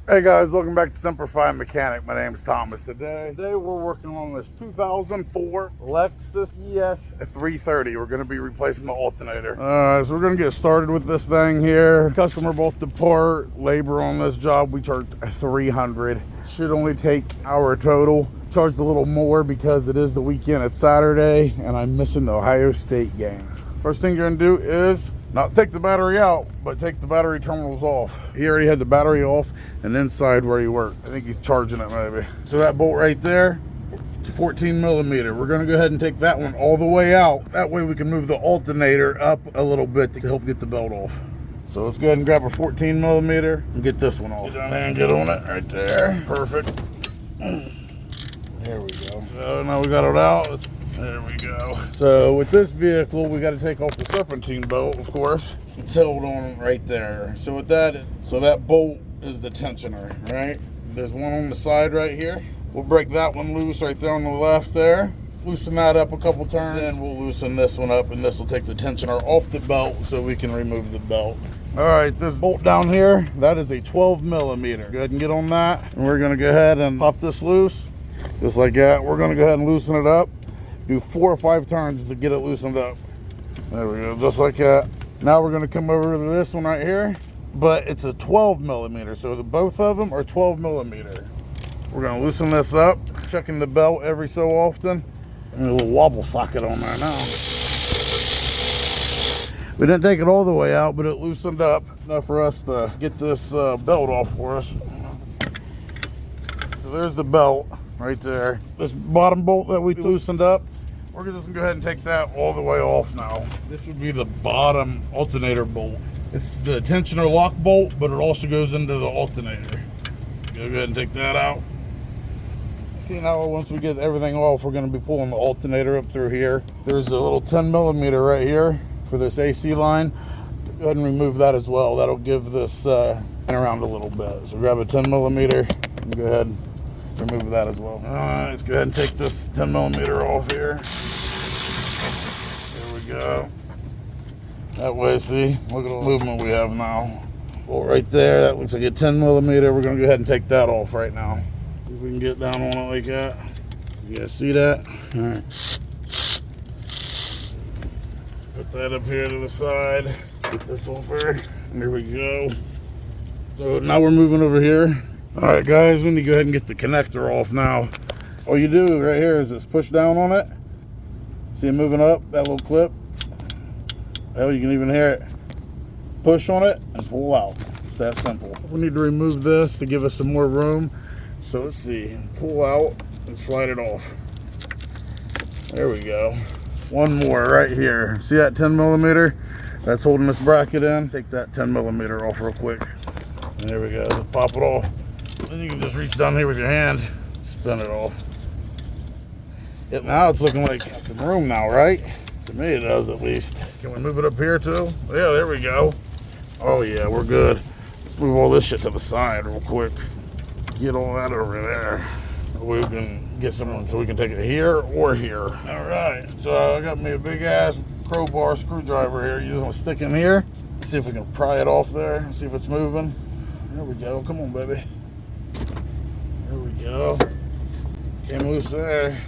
Hey guys, welcome back to Semper Fi Mechanic. My name is Thomas. Today we're working on this 2004 Lexus ES330. We're going to be replacing the alternator. So we're going to get started with this thing here. Customer bought the part. Labor on this job, we charged $300. Should only take hour total. Charged a little more because it is the weekend. It's Saturday and I'm missing the Ohio State game. First thing you're going to do is not take the battery out, but take the battery terminals off. He already had the battery off and inside where he worked. I think he's charging it maybe. So that bolt right there, it's 14 millimeter. We're gonna go ahead and take that one all the way out. That way we can move the alternator up a little bit to help get the belt off. So let's go ahead and grab a 14 millimeter and get this one off. Get down there and get on it right there. Perfect. There we go. So now we got it out. There we go. So with this vehicle, we got to take off the serpentine bolt, of course. It's held on right there. So with that, that bolt is the tensioner, right? There's one on the side right here. We'll break that one loose right there on the left there. Loosen that up a couple turns, and we'll loosen this one up, and this will take the tensioner off the belt so we can remove the belt. All right, this bolt down here, that is a 12 millimeter. Go ahead and get on that, and we're gonna go ahead and pop this loose, just like that. We're gonna go ahead and loosen it up. Do 4 or 5 turns to get it loosened up. There we go, just like that. Now we're gonna come over to this one right here, but it's a 12 millimeter, so both of them are 12 millimeter. We're gonna loosen this up, checking the belt every so often. And a little wobble socket on there now. We didn't take it all the way out, but it loosened up enough for us to get this belt off for us. So there's the belt right there. This bottom bolt that we loosened up, we're just gonna go ahead and take that all the way off now. This would be the bottom alternator bolt. It's the tensioner lock bolt, but it also goes into the alternator. Go ahead and take that out. See, now once we get everything off, we're gonna be pulling the alternator up through here. There's a little 10 millimeter right here for this AC line. Go ahead and remove that as well. That'll give this spin around a little bit. So grab a 10 millimeter and go ahead and remove that as well. All right, let's go ahead and take this 10 millimeter off here. There we go. That way, see, look at the movement we have now. Well, right there, that looks like a 10 millimeter. We're gonna go ahead and take that off right now. See if we can get down on it like that. You guys see that? All right. Put that up here to the side. Get this off here. There we go. So now we're moving over here. All right, guys, we need to go ahead and get the connector off now. All you do right here is just push down on it. See it moving up, that little clip? Hell, you can even hear it. Push on it and pull out. It's that simple. We need to remove this to give us some more room. So let's see, pull out and slide it off. There we go. One more right here. See that 10 millimeter? That's holding this bracket in. Take that 10 millimeter off real quick. There we go, just pop it off. Then you can just reach down here with your hand, spin it off. Yep, now it's looking like some room now, right? To me it does, at least. Can we move it up here too? Yeah, there we go. Oh yeah, we're good. Let's move all this shit to the side real quick. Get all that over there. We can get someone so we can take it here or here. All right, so I got me a big ass crowbar screwdriver here. You just want to stick in here. See if we can pry it off there. See if it's moving. There we go. Come on, baby. There we go. Came loose there.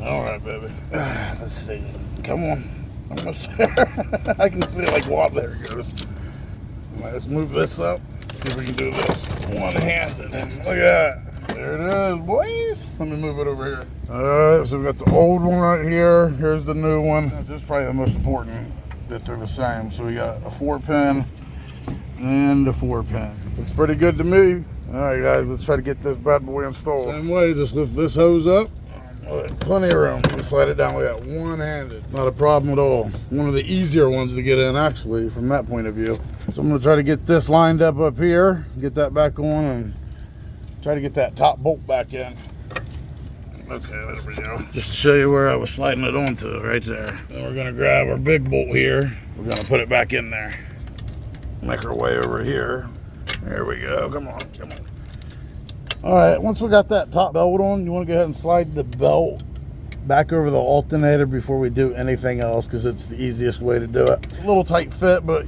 All right, baby. Let's see. Come on. Almost there. I can see it like water. There it goes. Let's move this up. See if we can do this one-handed. Look at that. There it is, boys. Let me move it over here. All right, so we got the old one right here. Here's the new one. This is probably the most important that they're the same. So we got a 4-pin and a 4-pin. Looks pretty good to me. All right, guys, let's try to get this bad boy installed. Same way, just lift this hose up. Plenty of room. You can slide it down like that, one-handed. Not a problem at all. One of the easier ones to get in, actually, from that point of view. So I'm gonna try to get this lined up here, get that back on, and try to get that top bolt back in. Okay, there we go. Just to show you where I was sliding it onto, right there. Then we're gonna grab our big bolt here. We're gonna put it back in there. Make our way over here. There we go, come on, come on. All right, once we got that top belt on, you wanna go ahead and slide the belt back over the alternator before we do anything else, because it's the easiest way to do it. A little tight fit, but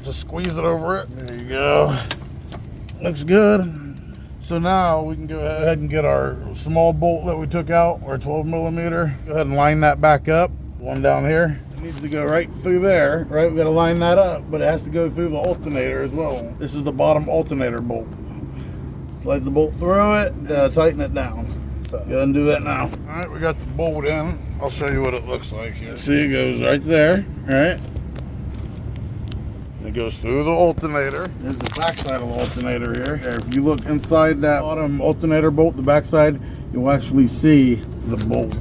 just squeeze it over it. There you go. Looks good. So now we can go ahead and get our small bolt that we took out, our 12 millimeter. Go ahead and line that back up. One down here. It needs to go right through there, right? We got to line that up, but it has to go through the alternator as well. This is the bottom alternator bolt. Slide the bolt through it, tighten it down. So go ahead and do that now. All right, we got the bolt in. I'll show you what it looks like here. See, it goes right there, right? It goes through the alternator. There's the backside of the alternator here. If you look inside that bottom alternator bolt, the backside, you'll actually see the bolt.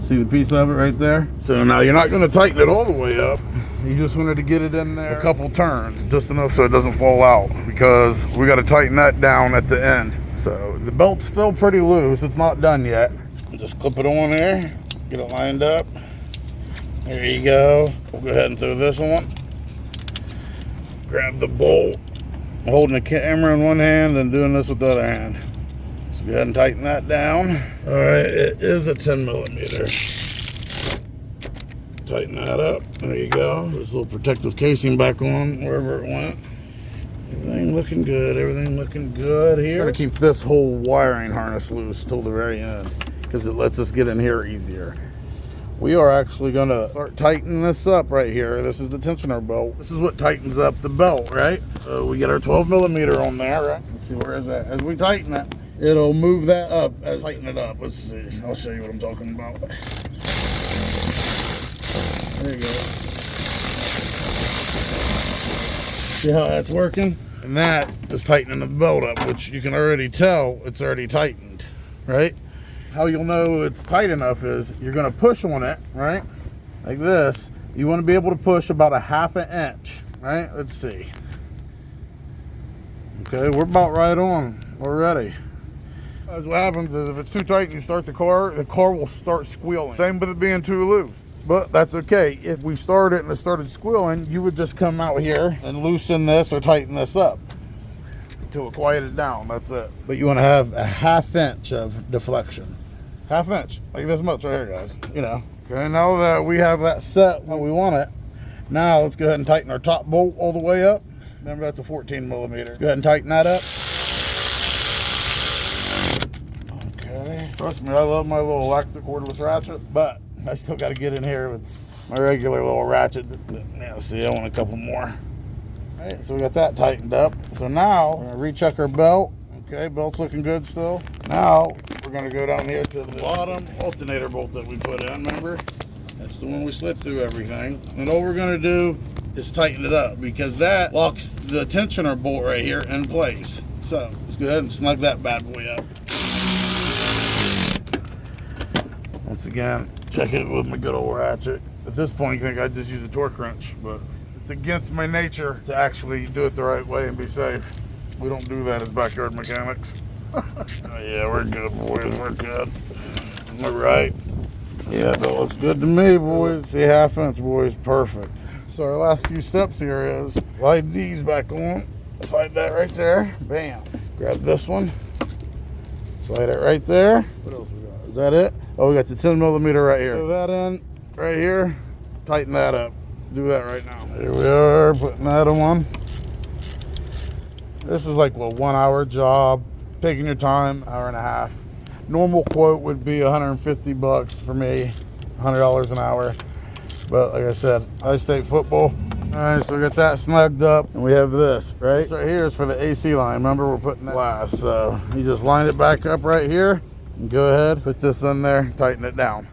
See the piece of it right there? So now you're not going to tighten it all the way up. You just wanted to get it in there a couple turns, just enough so it doesn't fall out, because we got to tighten that down at the end. So the belt's still pretty loose. It's not done yet. Just clip it on there, get it lined up. There you go. We'll go ahead and throw this on. Grab the bolt, holding the camera in one hand and doing this with the other hand. So go ahead and tighten that down. All right, it is a 10 millimeter. Tighten that up. There you go. There's a little protective casing back on wherever it went. Everything looking good. Everything looking good here. We're gonna keep this whole wiring harness loose till the very end because it lets us get in here easier. We are actually gonna start tightening this up right here. This is the tensioner belt. This is what tightens up the belt, right? So we get our 12 millimeter on there, right? Let's see, where is that? As we tighten it, it'll move that up, tighten it up. Let's see, I'll show you what I'm talking about. There you go. See how that's working? And that is tightening the belt up, which you can already tell it's already tightened, right? How you'll know it's tight enough is you're going to push on it, right? Like this. You want to be able to push about a ½ inch, right? Let's see. Okay, we're about right on already. As what happens is if it's too tight and you start the car will start squealing. Same with it being too loose. But that's okay. If we start it and it started squealing, you would just come out here and loosen this or tighten this up until it quieted down. That's it. But you want to have a ½ inch of deflection. ½ inch, like this much right here, guys. You know. Okay, now that we have that set when we want it, now let's go ahead and tighten our top bolt all the way up. Remember, that's a 14 millimeter. Let's go ahead and tighten that up. Okay. Trust me, I love my little electric cordless ratchet, but I still got to get in here with my regular little ratchet. Now, see, I want a couple more. All right, so we got that tightened up. So now we're gonna recheck our belt. Okay, belt's looking good still. Now we're gonna go down here to the bottom alternator bolt that we put in. Remember, that's the one we slid through everything. And all we're gonna do is tighten it up because that locks the tensioner bolt right here in place. So let's go ahead and snug that bad boy up. Once again, check it with my good old ratchet. At this point, you think I just use a torque wrench, but it's against my nature to actually do it the right way and be safe. We don't do that as backyard mechanics. Oh, yeah, we're good, boys. We're good. All right. Yeah, that looks good to me, boys. See, ½ inch, boys. Perfect. So our last few steps here is slide these back on. Slide that right there. Bam. Grab this one. Slide it right there. What else we got? Is that it? Oh, we got the 10 millimeter right here. Put that in right here. Tighten that up. Do that right now. Here we are, putting that on. This is like a 1 hour job. Taking your time, hour and a half. Normal quote would be 150 bucks for me, $100 an hour. But like I said, high state football. All right, so we got that snugged up, and we have this, right? This right here is for the AC line. Remember, we're putting that glass. So you just line it back up right here, and go ahead, put this in there, tighten it down.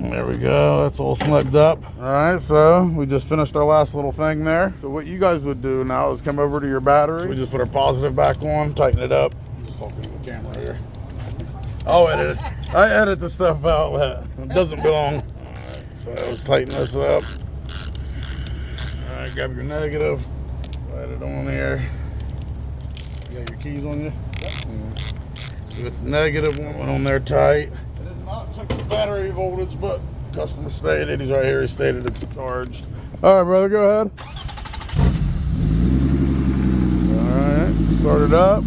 There we go, that's all snugged up. All right, so we just finished our last little thing there. So what you guys would do now is come over to your battery. So we just put our positive back on, tighten it up. I'm just talking to the camera here. I'll edit it. I edit the stuff out that doesn't belong. All right, so let's tighten this up. All right, grab your negative, slide it on here. You got your keys on you? Yep. So we got the negative one on there tight. Not check the battery voltage, but customer stated, he's right here, he stated it's charged. All right, brother, go ahead. All right, start it up.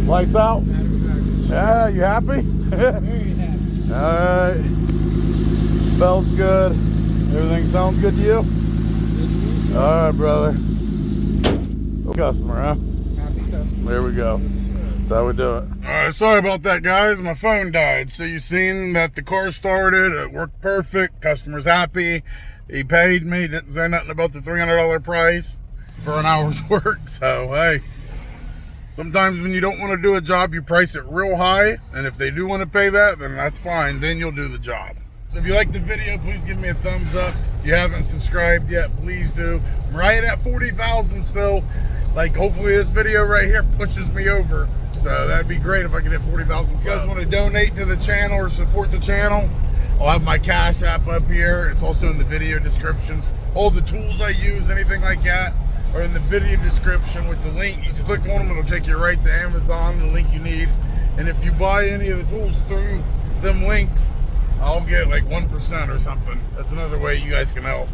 Lights out? Yeah, you happy? Very happy. All right. Belt's good. Everything sounds good to you? All right, brother. Customer, huh? There we go. That's how we do it. All right, sorry about that, guys. My phone died. So you seen that the car started. It worked perfect. Customer's happy. He paid me. Didn't say nothing about the $300 price for an hour's work. So, hey, sometimes when you don't want to do a job, you price it real high. And if they do want to pay that, then that's fine. Then you'll do the job. So if you liked the video, please give me a thumbs up. If you haven't subscribed yet, please do. I'm right at 40,000 still. Like, hopefully this video right here pushes me over. So that'd be great if I could hit 40,000 subs. If you guys want to donate to the channel or support the channel, I'll have my Cash App up here. It's also in the video descriptions. All the tools I use, anything like that, are in the video description with the link. You just click on them, it'll take you right to Amazon, the link you need. And if you buy any of the tools through them links, I'll get like 1% or something. That's another way you guys can help.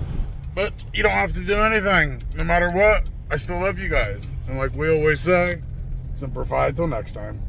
But you don't have to do anything. No matter what, I still love you guys. And like we always say, Semper Fi till next time.